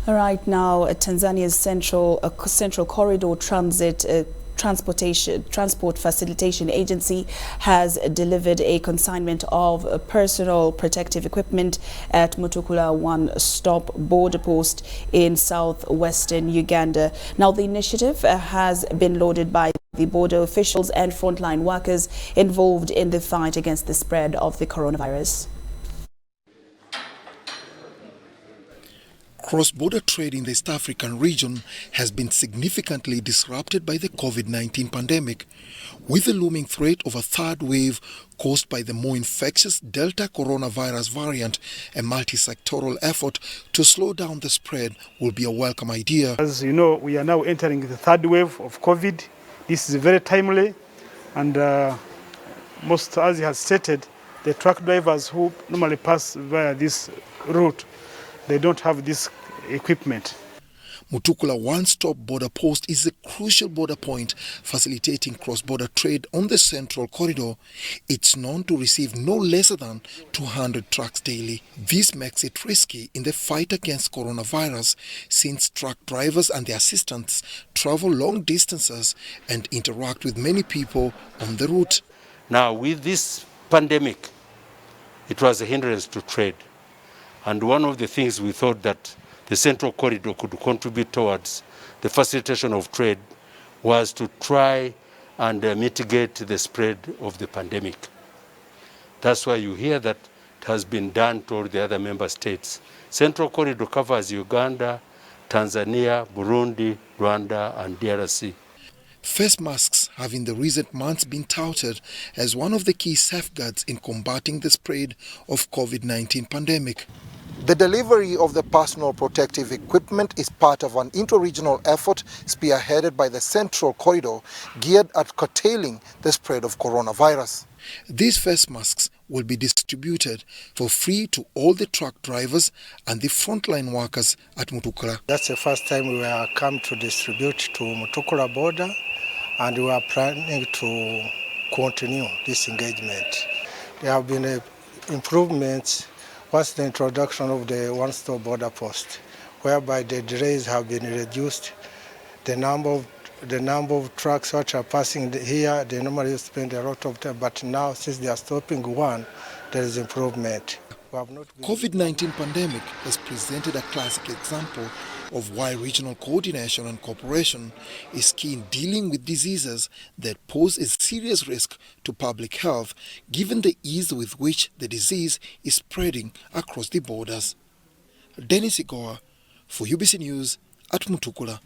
Right now, Tanzania's Central Corridor Transport Facilitation Agency has delivered a consignment of personal protective equipment at Mutukula one-stop border post in southwestern Uganda. Now, the initiative has been lauded by the border officials and frontline workers involved in the fight against the spread of the coronavirus. Cross-border trade in the East African region has been significantly disrupted by the COVID-19 pandemic, with the looming threat of a third wave caused by the more infectious Delta coronavirus variant. A multi-sectoral effort to slow down the spread will be a welcome idea. As you know, we are now entering the third wave of COVID. This is very timely, and most, as he has stated, the truck drivers who normally pass via this route, they don't have this equipment. Mutukula one-stop border post is a crucial border point facilitating cross-border trade on the Central Corridor. It's known to receive no less than 200 trucks daily. This makes it risky in the fight against coronavirus, since truck drivers and their assistants travel long distances and interact with many people on the route. Now, with this pandemic, it was a hindrance to trade. And one of the things we thought that the Central Corridor could contribute towards the facilitation of trade was to try and mitigate the spread of the pandemic. That's why you hear that it has been done to all the other member states. Central Corridor covers Uganda, Tanzania, Burundi, Rwanda, and DRC. Face masks have in the recent months been touted as one of the key safeguards in combating the spread of COVID-19 pandemic. The delivery of the personal protective equipment is part of an inter-regional effort spearheaded by the Central Corridor, geared at curtailing the spread of coronavirus. These face masks will be distributed for free to all the truck drivers and the frontline workers at Mutukula. That's the first time we are come to distribute to Mutukula border, and we are planning to continue this engagement. There have been improvements was the introduction of the one-stop border post, whereby the delays have been reduced. The number of trucks which are passing here, they normally spend a lot of time, but now since they are stopping one, there is improvement. COVID-19 pandemic has presented a classic example of why regional coordination and cooperation is key in dealing with diseases that pose a serious risk to public health, given the ease with which the disease is spreading across the borders. Dennis Igoa for UBC News at Mutukula.